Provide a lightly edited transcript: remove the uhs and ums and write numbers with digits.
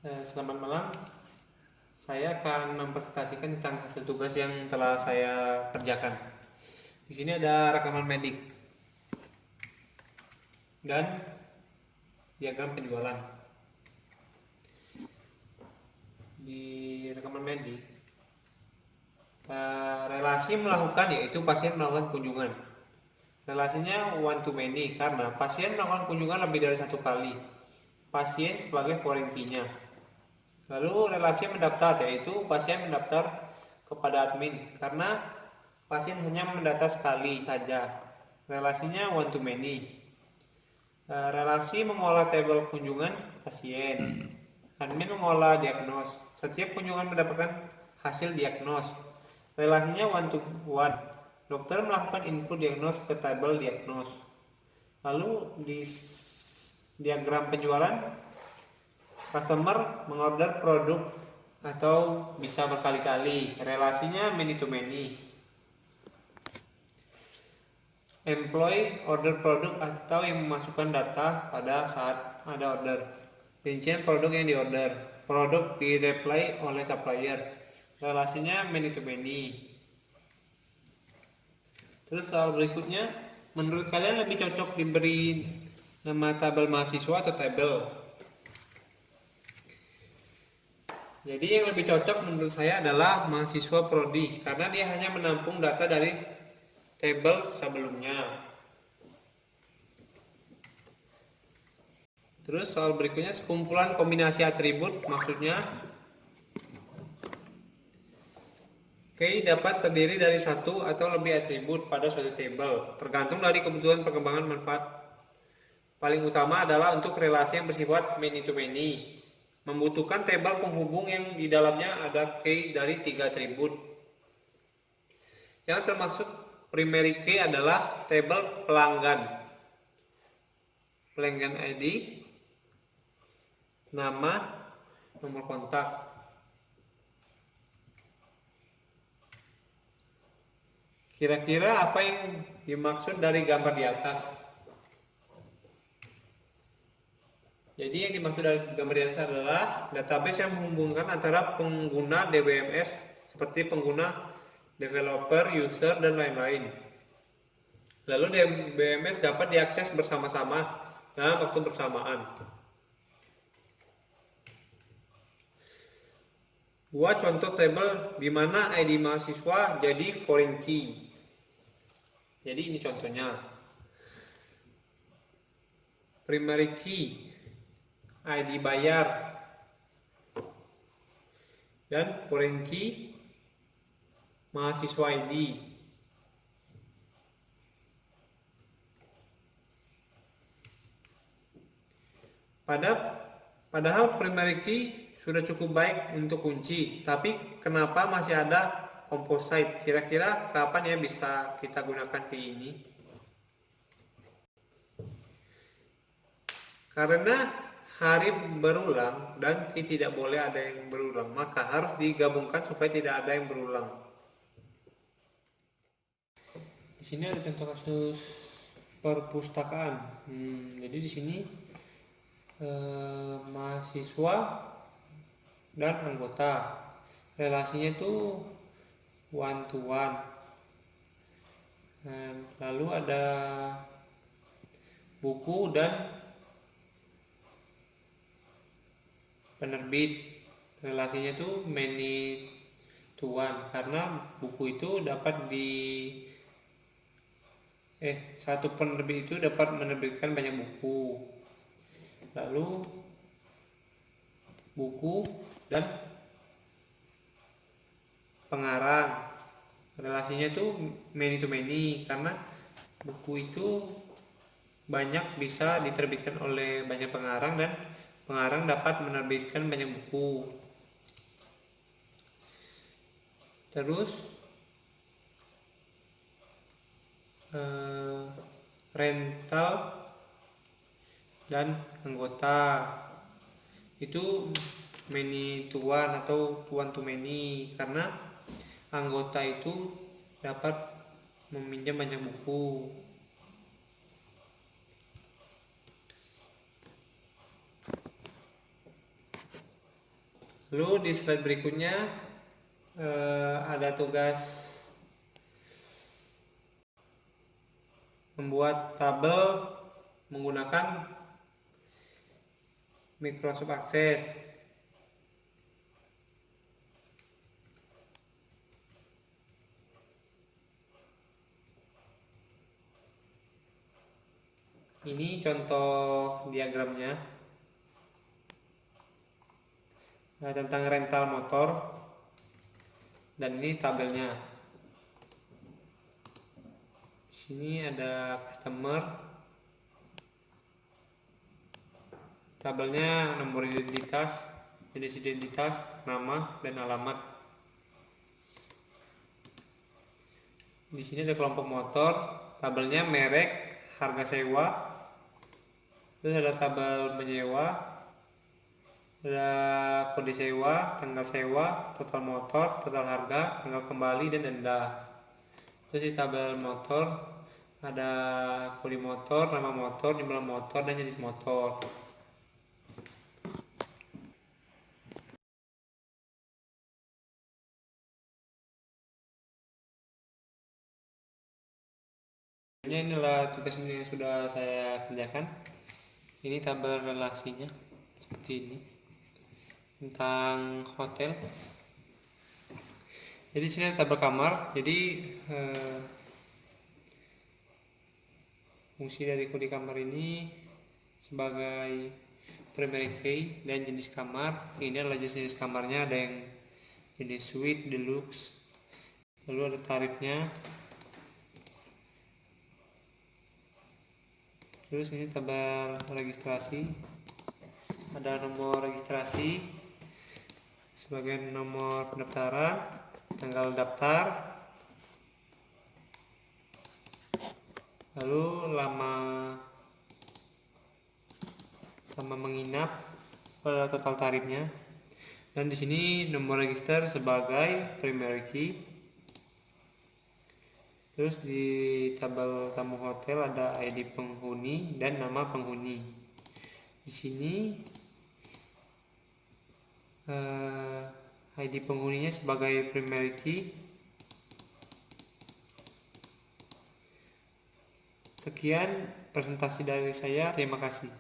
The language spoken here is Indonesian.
Selamat malam. Saya akan mempresentasikan tentang hasil tugas yang telah saya kerjakan. Di sini ada rekaman medik dan diagram penjualan. Di rekaman medik, relasi melakukan yaitu pasien melakukan kunjungan. Relasinya one to many karena pasien melakukan kunjungan lebih dari satu kali. Pasien sebagai forensinya. Lalu relasi mendaftar yaitu pasien mendaftar kepada admin karena pasien hanya mendata sekali saja. Relasinya one to many. Relasi mengolah tabel kunjungan pasien. Admin mengolah diagnos. Setiap kunjungan mendapatkan hasil diagnos. Relasinya one to one. Dokter melakukan input diagnos ke tabel diagnos. Lalu di diagram penjualan, customer mengorder produk atau bisa berkali-kali. Relasinya many to many. Employee order produk atau yang memasukkan data pada saat ada order. Rincian produk yang diorder. Produk di reply oleh supplier. Relasinya many to many. Terus soal berikutnya, menurut kalian lebih cocok diberi nama tabel mahasiswa atau tabel? Jadi yang lebih cocok menurut saya adalah mahasiswa prodi karena dia hanya menampung data dari tabel sebelumnya. Terus soal berikutnya, sekumpulan kombinasi atribut, maksudnya key dapat terdiri dari satu atau lebih atribut pada suatu tabel, tergantung dari kebutuhan perkembangan manfaat. Paling utama adalah untuk relasi yang bersifat many to many, membutuhkan tabel penghubung yang di dalamnya ada key dari 3 atribut. Yang termasuk primary key adalah tabel pelanggan ID, nama, nomor kontak. Kira-kira apa yang dimaksud dari gambar di atas? Jadi yang dimaksud dari gambar di atas adalah database yang menghubungkan antara pengguna DBMS seperti pengguna, developer, user, dan lain-lain. Lalu DBMS dapat diakses bersama-sama dalam waktu bersamaan. Buat contoh tabel di mana ID mahasiswa jadi foreign key. Jadi ini contohnya. Primary key, ID bayar, dan foreign key mahasiswa ID. Padahal primary key sudah cukup baik untuk kunci, tapi kenapa masih ada composite? Kira-kira kapan ya bisa kita gunakan key ini? Karena hari berulang dan tidak boleh ada yang berulang, maka harus digabungkan supaya tidak ada yang berulang. Di sini ada contoh kasus perpustakaan. Jadi di sini mahasiswa dan anggota, relasinya itu one to one. Lalu ada buku dan penerbit, relasinya itu many to one karena buku itu dapat satu penerbit itu dapat menerbitkan banyak buku. Lalu buku dan pengarang, relasinya itu many to many karena buku itu banyak bisa diterbitkan oleh banyak pengarang dan pengarang dapat menerbitkan banyak buku. Terus rental dan anggota itu many to one atau one to many karena anggota itu dapat meminjam banyak buku. Lalu di slide berikutnya ada tugas membuat tabel menggunakan Microsoft Access. Ini contoh diagramnya tentang rental motor, dan ini tabelnya. Di sini ada customer, tabelnya nomor identitas, jenis identitas, nama, dan alamat. Di sini ada kelompok motor, tabelnya merek, harga sewa, terus ada tabel menyewa, ada kode sewa, tanggal sewa, total motor, total harga, tanggal kembali, dan denda. Terus di tabel motor ada kode motor, nama motor, jumlah motor, dan jenis motor. Inilah tugas yang sudah saya kerjakan. Ini tabel relasinya seperti ini tentang hotel. Jadi sini ada tabel kamar. Jadi fungsi dari kode kamar ini sebagai primary key dan jenis kamar. Ini adalah jenis kamarnya, ada yang jenis suite, deluxe. Lalu ada tarifnya. Terus ini tabel registrasi, ada nomor registrasi sebagai nomor pendaftaran, tanggal daftar, lalu lama menginap, pada total tarifnya, dan di sini nomor register sebagai primary key. Terus di tabel tamu hotel ada ID penghuni dan nama penghuni. Di sini ID penghuninya sebagai primary key. Sekian presentasi dari saya. Terima kasih.